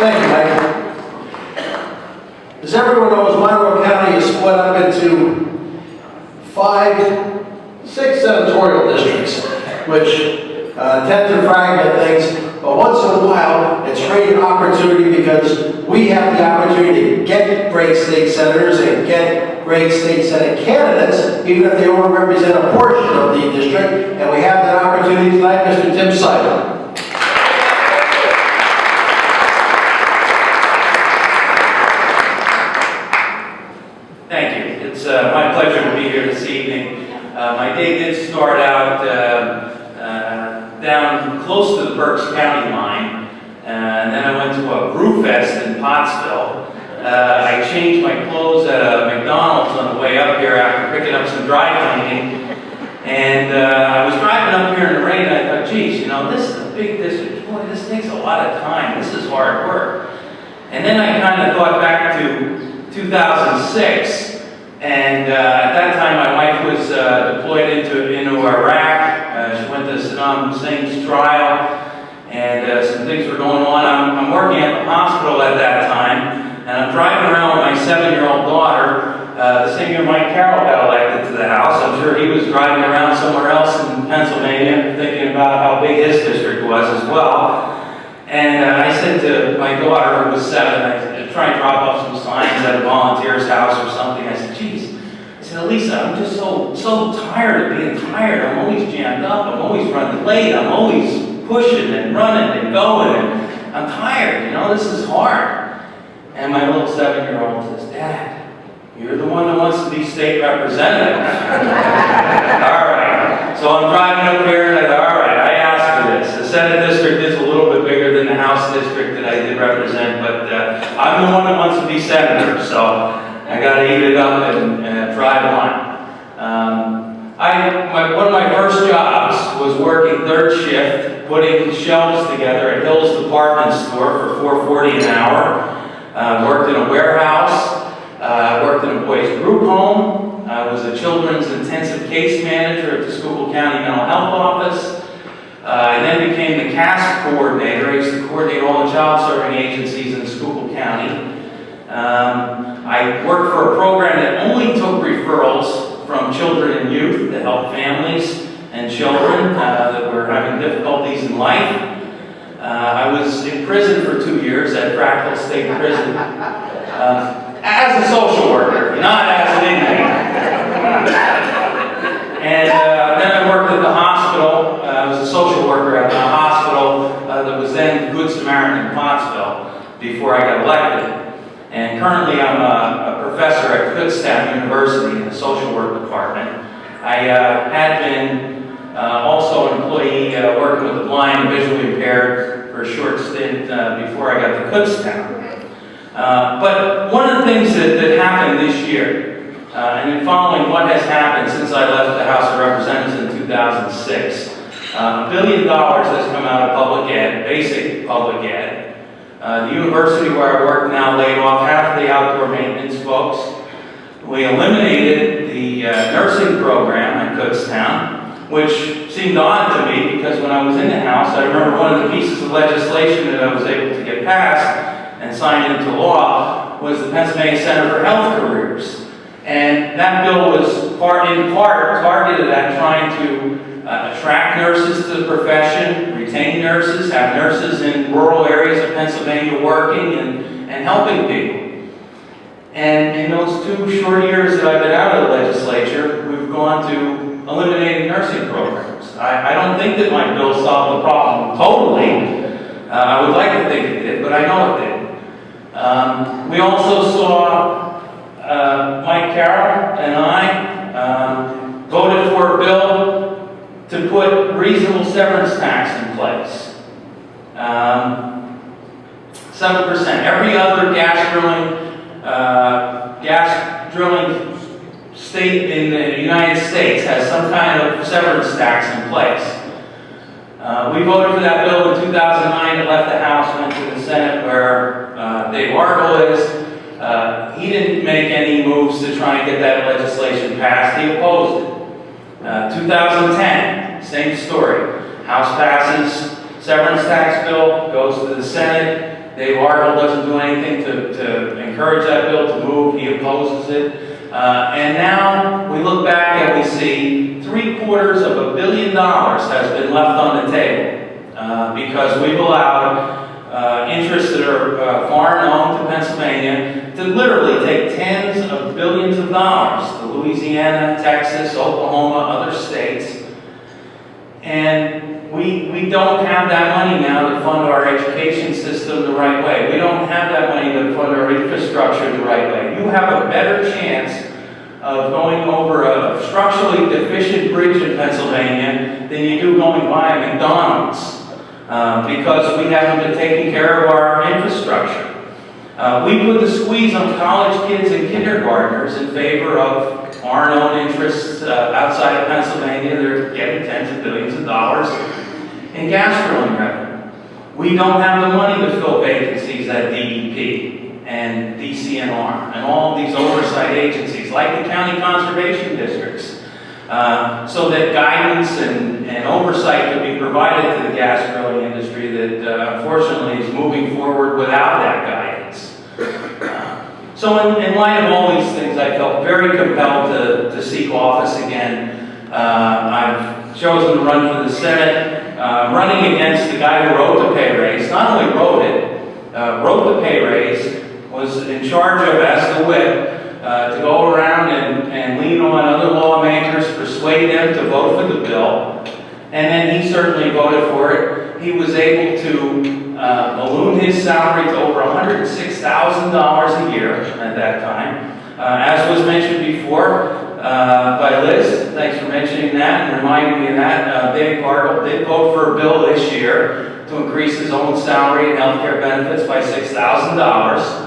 Thank you, Mike. As everyone knows, Monroe County is split up into 6 senatorial districts, which tend to fragment things, but once in a while, it's created an opportunity because we have the opportunity to get great state senators and get great state senate candidates, even if they only represent a portion of the district, and we have that opportunity tonight, Mr. Tim Seip. Thank you. It's my pleasure to be here this evening. My day did start out down close to the Berks County line, and then I went to a brew fest in Pottsville. I changed my clothes at a McDonald's on the way up here after picking up some dry cleaning, and I was driving up here in the rain, and I thought, geez, you know, this is a big district. Boy, this takes a lot of time. This is hard work. And then I kind of thought back to 2006, and at that time my wife was deployed into Iraq. She went to Saddam Hussein's trial, and some things were going on. I'm working at the hospital at that time, and I'm driving around with my 7-year-old daughter. The same year Mike Carroll got elected to the House. I'm sure he was driving around somewhere else in Pennsylvania thinking about how big his district was as well. And I said to my daughter, who was 7, I said, try and drop off some signs at a volunteer's house or something. I said, geez, I said, Elisa, I'm just so tired of being tired. I'm always jammed up. I'm always running late. I'm always pushing and running and going. And I'm tired, you know, this is hard. And my little 7-year-old says, Dad, you're the one that wants to be state representative. All right. So I'm driving up here and I thought, all right, I asked for this. The Senate district is a little bit bigger than the House district that I did represent, but I'm the one that wants to be senator, so I got to eat it up and drive on. One of my first jobs was working 3rd shift, putting shelves together at Hill's department store for $4.40 an hour. Worked in a warehouse. Worked in a boys group home. I was a children's intensive case manager at the Schuylkill County Mental Health Office. I then became the CAST coordinator. I used to coordinate all the child serving agencies in Schuylkill County. I worked for a program that only took referrals from children and youth to help families and children that were having difficulties in life. I was in prison for 2 years at Fractal State Prison as a social worker, not as an inmate. And then I worked at the hospital. I was a social worker at the hospital that was then Good Samaritan in Pottsville before I got elected. And currently I'm a professor at Kutztown University in the social work department. I had been also an employee working with the blind and visually impaired for a short stint before I got to Kutztown. But one of the things that happened this year, and in following what has happened since I left the House of Representatives in 2006, $1 billion has come out of public ed, basic public ed. The university where I work now laid off half the outdoor maintenance folks. We eliminated the nursing program at Kutztown, which seemed odd to me because when I was in the House, I remember one of the pieces of legislation that I was able to get passed and signed into law was the Pennsylvania Center for Health Careers. And that bill was in part targeted at trying to attract nurses to the profession, retain nurses, have nurses in rural areas of Pennsylvania working and helping people. And in those 2 short years that I've been out of the legislature, we've gone to eliminating nursing programs. I don't think that my bill solved the problem totally. I would like to think it did, but I know it did. We also saw Mike Carroll and I voted for a bill to put reasonable severance tax in place. 7%. Every other gas drilling state in the United States has some kind of severance tax in place. We voted for that bill in 2009. It left the House, went to the Senate where Dave Argel is. He didn't make any moves to try and get that legislation passed. He opposed it. 2010, same story. House passes severance tax bill, goes to the Senate. Dave Arnold doesn't do anything to encourage that bill to move. He opposes it. And now we look back and we see $750 million has been left on the table because we've allowed interests that are foreign owned to Pennsylvania to literally take tens of billions of dollars to Louisiana, Texas, Oklahoma, other states. And we don't have that money now to fund our education system the right way. We don't have that money to fund our infrastructure the right way. You have a better chance of going over a structurally deficient bridge in Pennsylvania than you do going by a McDonald's because we haven't been taking care of our infrastructure. We put the squeeze on college kids and kindergartners in favor of foreign-owned interests outside of Pennsylvania. They're getting tens of billions of dollars in gas drilling revenue. We don't have the money to fill vacancies at DEP and DCNR and all of these oversight agencies like the county conservation districts so that guidance and oversight could be provided to the gas drilling industry that unfortunately is moving forward without that guidance. So in light of all these things, I felt very compelled to seek office again. I've chosen to run for the Senate, running against the guy who wrote the pay raise. Not only wrote it, wrote the pay raise, was in charge of, as the whip, to go around and lean on other lawmakers, persuade them to vote for the bill, and then he certainly voted for it. He was able to balloon his salary to over $106,000 a year at that time. As was mentioned before by Liz, thanks for mentioning that and reminding me of that. Dave Bartle did vote for a bill this year to increase his own salary and health care benefits by $6,000.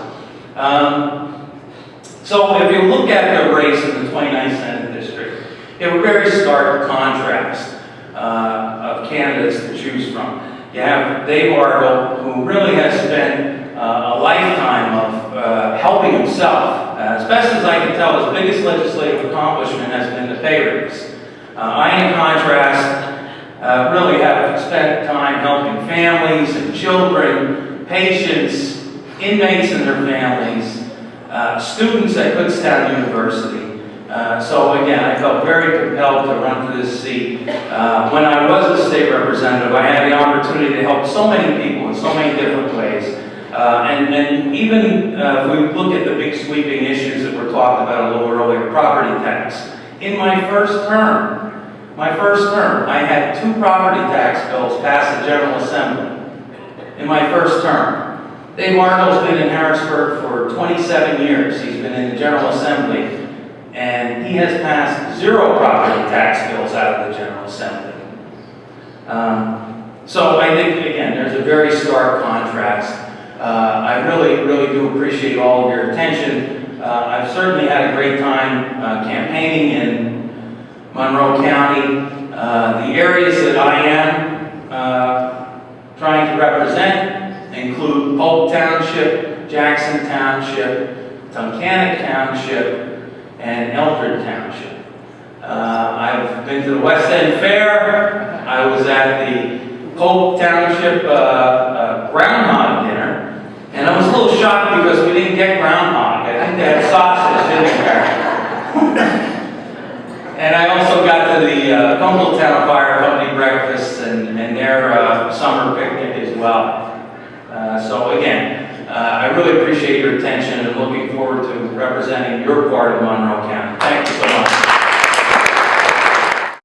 So if you look at the race in the 29th Senate District, you have a very stark contrast of candidates to choose from. You have Dave Arnold, who really has spent a lifetime of helping himself. As best as I can tell, his biggest legislative accomplishment has been the pay raise. I, in contrast, really have spent time helping families and children, patients, inmates and their families, students at Kutztown University. So again, I felt very compelled to run for this seat. When I was a state representative, I had the opportunity to help so many people in so many different ways. And even if we look at the big sweeping issues that were talked about a little earlier, property tax. In my first term, I had 2 property tax bills pass the General Assembly. In my first term. Dave Arnold's been in Harrisburg for 27 years. He's been in the General Assembly. And he has passed 0 property tax bills out of the General Assembly. So I think, again, there's a very stark contrast. I really, really do appreciate all of your attention. I've certainly had a great time campaigning in Monroe County. The areas that I am trying to represent include Polk Township, Jackson Township, Tunkhannock Township, and Eldred Township. I've been to the West End Fair. I was at the Polk Township groundhog dinner, and I was a little shocked because we didn't get groundhog. I think they had sausage in there. And I also got to the Camelback Fire Company breakfast and their summer picnic as well. So again, I really appreciate your attention and looking forward to representing your part of Monroe County.